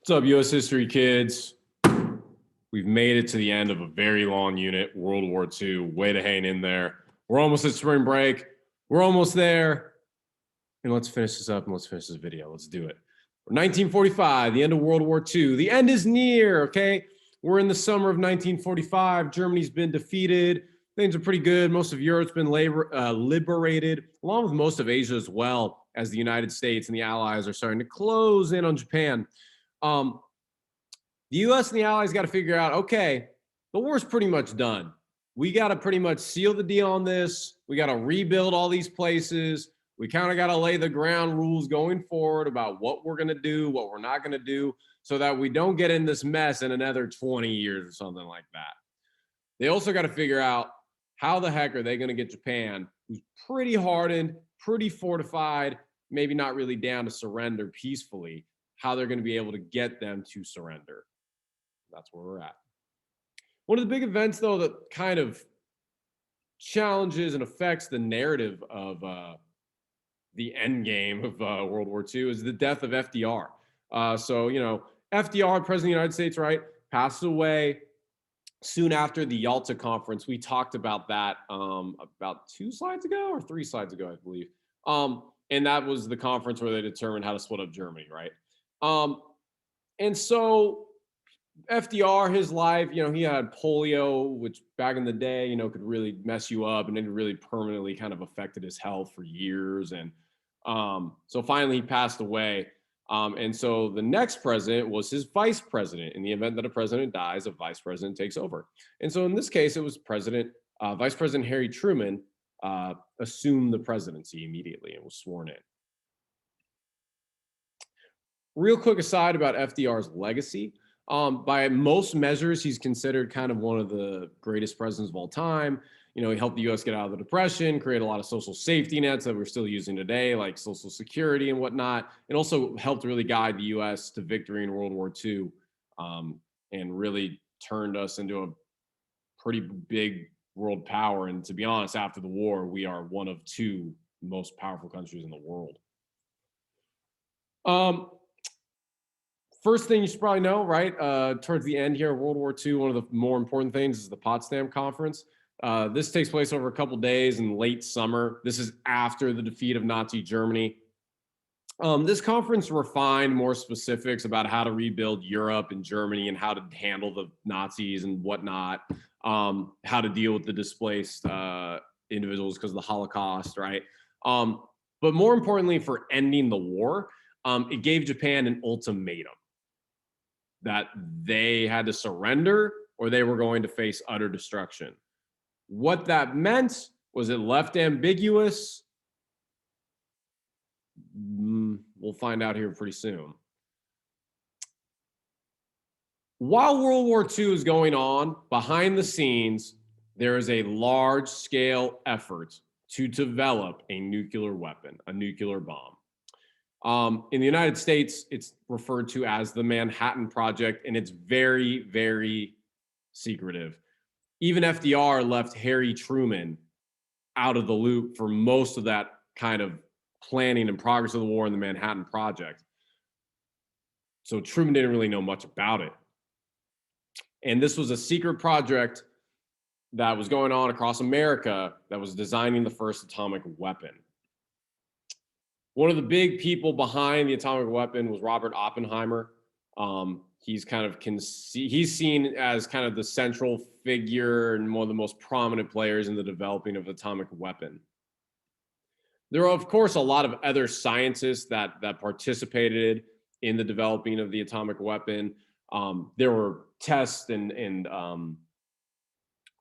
What's up, U.S. history kids? We've made it to the end of a very long unit, World War II. Way to hang in there. We're almost at spring break. We're almost there. And let's finish this up and let's finish this video. Let's do it. 1945, the end of World War II. The end is near, okay? We're in the summer of 1945. Germany's been defeated. Things are pretty good. Most of Europe's been liberated, along with most of Asia as well, as the United States and the Allies are starting to close in on Japan. The U.S. and the Allies got to figure out, okay, the war's pretty much done. We got to pretty much seal the deal on this. We got to rebuild all these places. We kind of got to lay the ground rules going forward about what we're going to do, what we're not going to do, so that we don't get in this mess in another 20 years or something like that. They also got to figure out how the heck are they going to get Japan, who's pretty hardened, pretty fortified, maybe not really down to surrender peacefully, how they're going to be able to get them to surrender. That's where we're at. One of the big events, though, that kind of challenges and affects the narrative of the end game of World War II is the death of FDR. So, FDR, President of the United States, right, passed away soon after the Yalta Conference. We talked about that about 2 slides ago or 3 slides ago, I believe. And that was the conference where they determined how to split up Germany, right? And so FDR, his life, he had polio, which back in the day, could really mess you up, and it really permanently kind of affected his health for years. And so finally he passed away. And so the next president was his vice president. In the event that a president dies, a vice president takes over. And so in this case, it was Vice President Harry Truman assumed the presidency immediately and was sworn in. Real quick aside about FDR's legacy. By most measures, he's considered kind of one of the greatest presidents of all time. He helped the U.S. get out of the Depression, create a lot of social safety nets that we're still using today, like Social Security and whatnot, and also helped really guide the U.S. to victory in World War II, and really turned us into a pretty big world power. And to be honest, after the war, we are one of 2 most powerful countries in the world. First thing you should probably know, right, towards the end here of World War II, one of the more important things is the Potsdam Conference. This takes place over a couple days in late summer. This is after the defeat of Nazi Germany. This conference refined more specifics about how to rebuild Europe and Germany and how to handle the Nazis and whatnot, how to deal with the displaced individuals because of the Holocaust, right? But more importantly, for ending the war, it gave Japan an ultimatum that they had to surrender or they were going to face utter destruction. What that meant was it left ambiguous. We'll find out here pretty soon. While World War II is going on, behind the scenes, there is a large-scale effort to develop a nuclear weapon, a nuclear bomb. In the United States, it's referred to as the Manhattan Project, and it's very, very secretive. Even FDR left Harry Truman out of the loop for most of that kind of planning and progress of the war in the Manhattan Project. So Truman didn't really know much about it. And this was a secret project that was going on across America that was designing the first atomic weapon. One of the big people behind the atomic weapon was Robert Oppenheimer. He's seen as kind of the central figure and one of the most prominent players in the developing of the atomic weapon. There are, of course, a lot of other scientists that participated in the developing of the atomic weapon. There were tests and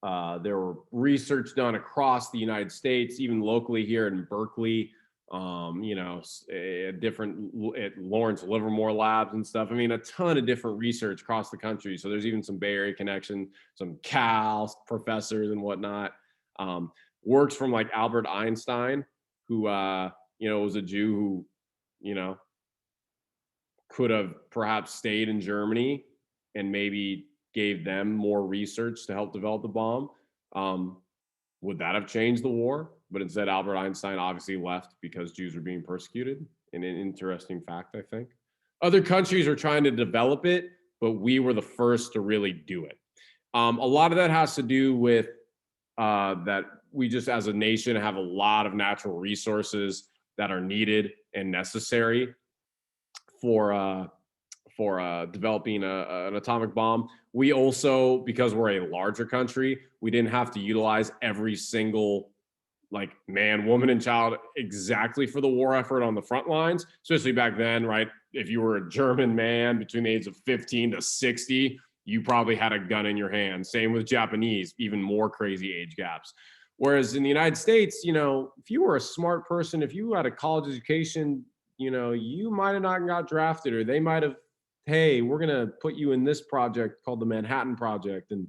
there were research done across the United States, even locally here in Berkeley. At Lawrence Livermore labs and stuff. I mean, a ton of different research across the country. So there's even some Bay Area connection, some Cal professors and whatnot. Works from like Albert Einstein, who, was a Jew who, could have perhaps stayed in Germany and maybe gave them more research to help develop the bomb. Would that have changed the war? But instead, Albert Einstein obviously left because Jews were being persecuted. An interesting fact, I think. Other countries are trying to develop it, but we were the first to really do it. A lot of that has to do with that we just as a nation have a lot of natural resources that are needed and necessary for developing an atomic bomb. We also, because we're a larger country, we didn't have to utilize every single like man, woman, and child exactly for the war effort on the front lines, especially back then, right? If you were a German man between the age of 15 to 60, you probably had a gun in your hand. Same with Japanese, even more crazy age gaps. Whereas in the United States, you know, if you were a smart person, if you had a college education, you know, you might have not got drafted, or they might have, hey, we're going to put you in this project called the Manhattan Project, and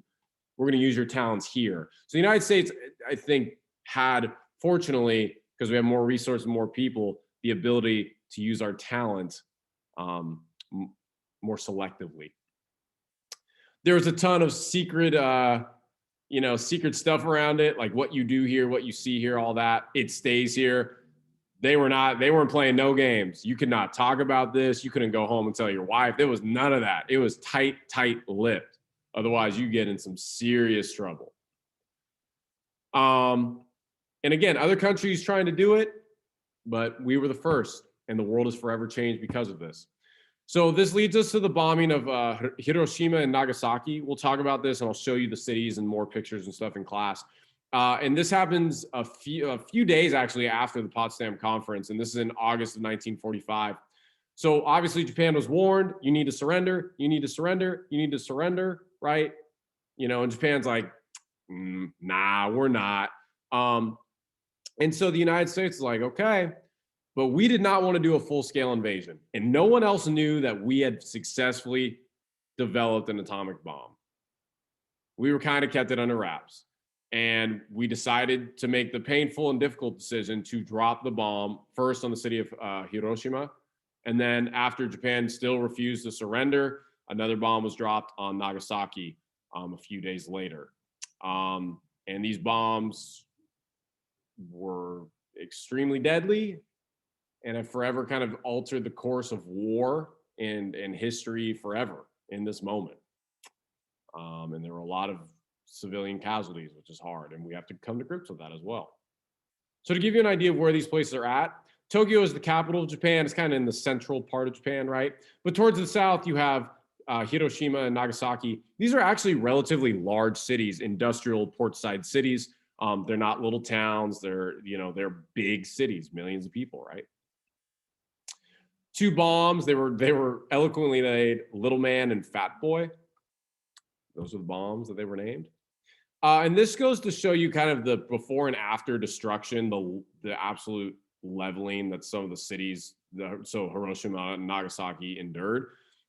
we're going to use your talents here. So the United States, I think, had, fortunately, because we have more resources, more people, the ability to use our talent more selectively. There was a ton of secret, secret stuff around it, like what you do here, what you see here, all that. It stays here. They weren't playing no games. You could not talk about this. You couldn't go home and tell your wife. There was none of that. It was tight-lipped. Otherwise, you get in some serious trouble. And again, other countries trying to do it, but we were the first, and the world has forever changed because of this. So this leads us to the bombing of Hiroshima and Nagasaki. We'll talk about this, and I'll show you the cities and more pictures and stuff in class. And this happens a few days actually after the Potsdam Conference, and this is in August of 1945. So obviously Japan was warned, you need to surrender, you need to surrender, you need to surrender, right? You know, and Japan's like, nah, we're not. And so the United States is like, okay, but we did not want to do a full-scale invasion. And no one else knew that we had successfully developed an atomic bomb. We were kind of kept it under wraps. And we decided to make the painful and difficult decision to drop the bomb first on the city of Hiroshima. And then after Japan still refused to surrender, another bomb was dropped on Nagasaki a few days later. And these bombs were extremely deadly and have forever kind of altered the course of war and history forever in this moment. And there were a lot of civilian casualties, which is hard, and we have to come to grips with that as well. So to give you an idea of where these places are at, Tokyo is the capital of Japan. It's kind of in the central part of Japan, right? But towards the south, you have Hiroshima and Nagasaki. These are actually relatively large cities, industrial portside cities. They're not little towns. They're big cities, millions of people, right? Two bombs. They were eloquently named Little Man and Fat Boy. Those are the bombs that they were named. And this goes to show you kind of the before and after destruction, the absolute leveling that some of the cities, so Hiroshima and Nagasaki, endured.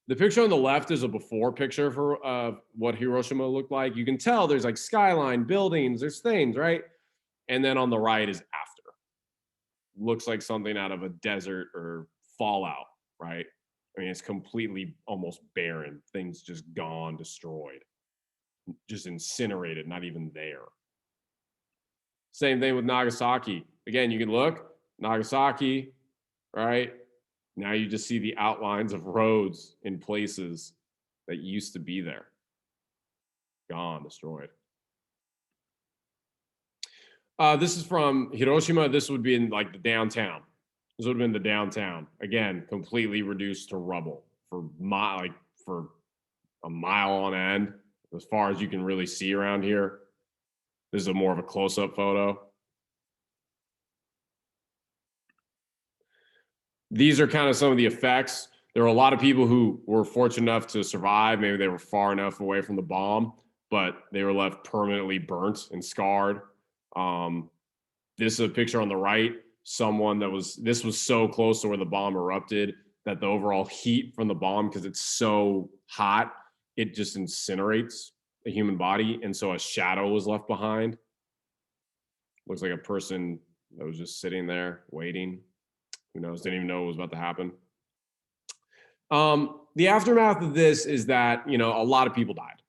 The picture on the left is a before picture for what Hiroshima looked like. You can tell there's like skyline, buildings, there's things, right? And then on the right is after. Looks like something out of a desert or fallout, right? I mean, it's completely almost barren. Things just gone, destroyed, just incinerated, not even there. Same thing with Nagasaki. Again, you can look, Nagasaki, right? Now you just see the outlines of roads in places that used to be there. Gone, destroyed. This is from Hiroshima. This would be in like the downtown. This would have been the downtown. Again, completely reduced to rubble for a mile on end, as far as you can really see around here. This is more of a close-up photo. These are kind of some of the effects. There were a lot of people who were fortunate enough to survive. Maybe they were far enough away from the bomb, but they were left permanently burnt and scarred. This is a picture on the right. This was so close to where the bomb erupted that the overall heat from the bomb, because it's so hot, it just incinerates the human body. And so a shadow was left behind. Looks like a person that was just sitting there waiting. Who knows? Didn't even know what was about to happen. The aftermath of this is that, a lot of people died.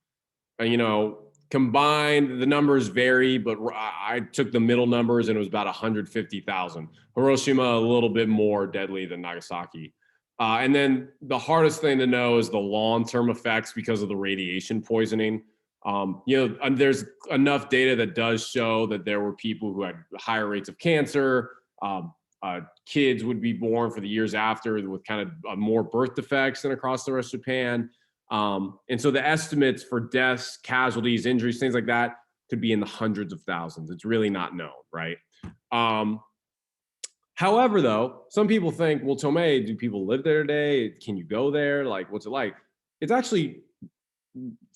Combined, the numbers vary, but I took the middle numbers and it was about 150,000. Hiroshima, a little bit more deadly than Nagasaki. And then the hardest thing to know is the long-term effects because of the radiation poisoning. And there's enough data that does show that there were people who had higher rates of cancer. Kids would be born for the years after with kind of more birth defects than across the rest of Japan. And so the estimates for deaths, casualties, injuries, things like that could be in the hundreds of thousands. It's really not known, right? However, though, some people think, well, Tomei, do people live there today? Can you go there? Like, what's it like? It's actually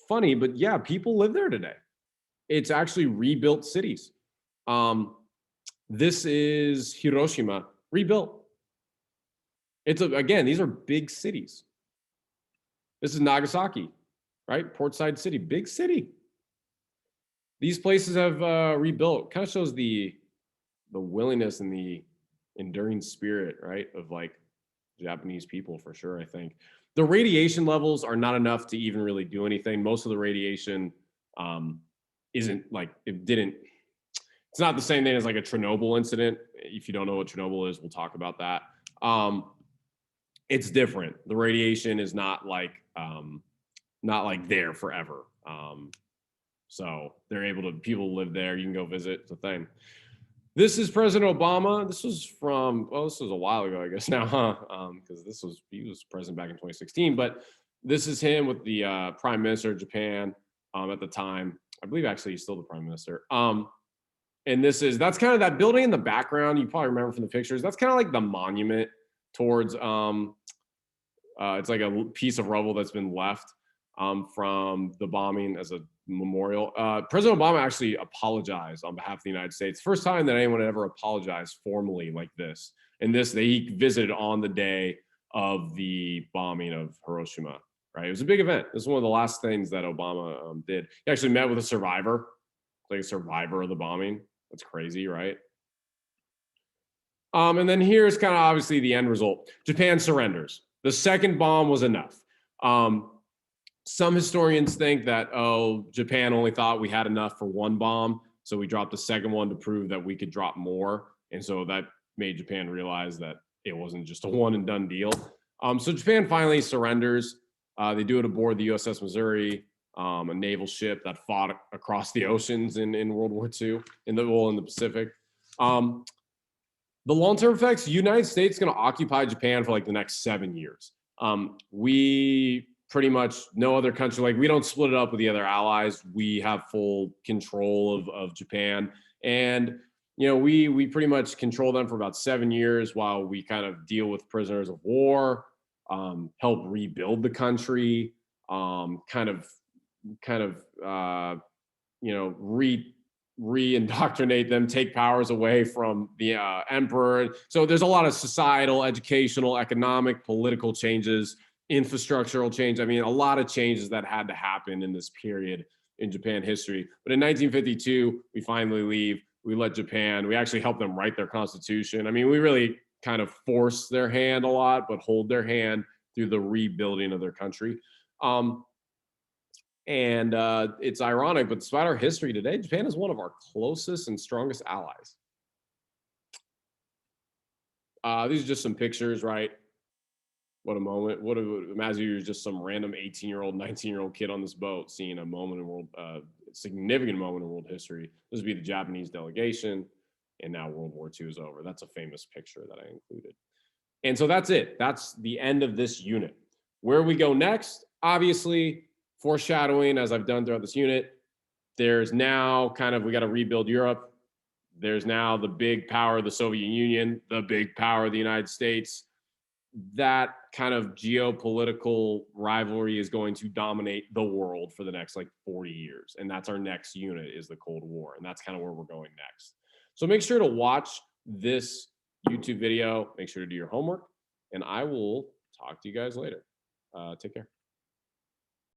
funny, but yeah, people live there today. It's actually rebuilt cities. This is Hiroshima, rebuilt. Again, these are big cities. This is Nagasaki, right? Portside City, big city. These places have rebuilt. Kind of shows the willingness and the enduring spirit, right, of like Japanese people for sure. I think the radiation levels are not enough to even really do anything. Most of the radiation isn't like it's not the same thing as like a Chernobyl incident. If you don't know what Chernobyl is, we'll talk about that. It's different. The radiation is not like there forever. So they're able to, people live there. You can go visit. It's a thing. This is President Obama. This was this was a while ago, I guess now, huh? Because he was president back in 2016. But this is him with the Prime Minister of Japan at the time. I believe actually he's still the Prime Minister. And that's kind of that building in the background. You probably remember from the pictures. That's kind of like the monument towards. It's like a piece of rubble that's been left from the bombing as a memorial. President Obama actually apologized on behalf of the United States. First time that anyone had ever apologized formally like this. And he visited on the day of the bombing of Hiroshima, right? It was a big event. This is one of the last things that Obama did. He actually met with a survivor, like a survivor of the bombing. That's crazy, right? And then here's kind of obviously the end result. Japan surrenders. The second bomb was enough. Some historians think that, Japan only thought we had enough for one bomb, so we dropped the second one to prove that we could drop more. And so that made Japan realize that it wasn't just a one and done deal. So Japan finally surrenders. They do it aboard the USS Missouri, a naval ship that fought across the oceans in World War II, in the Pacific. The long-term effects, the United States is going to occupy Japan for like the next 7 years. We pretty much no other country, like we don't split it up with the other allies. We have full control of Japan. And, we pretty much control them for about 7 years while we kind of deal with prisoners of war, help rebuild the country, re-indoctrinate them, take powers away from the emperor. So there's a lot of societal, educational, economic, political changes, infrastructural change. I mean, a lot of changes that had to happen in this period in Japan history. But in 1952, we finally leave. We let Japan, we actually help them write their constitution. I mean, we really kind of force their hand a lot, but hold their hand through the rebuilding of their country. And it's ironic, but despite our history today, Japan is one of our closest and strongest allies. These are just some pictures, right? What a moment. Imagine you're just some random 18-year-old, 19-year-old kid on this boat seeing a moment in world, significant moment in world history. This would be the Japanese delegation, and now World War II is over. That's a famous picture that I included. And so that's it. That's the end of this unit. Where we go next, obviously, foreshadowing, as I've done throughout this unit, there's now we got to rebuild Europe. There's now the big power of the Soviet Union, the big power of the United States. That kind of geopolitical rivalry is going to dominate the world for the next 40 years. And that's our next unit, is the Cold War. And that's kind of where we're going next. So make sure to watch this YouTube video. Make sure to do your homework. And I will talk to you guys later. Take care.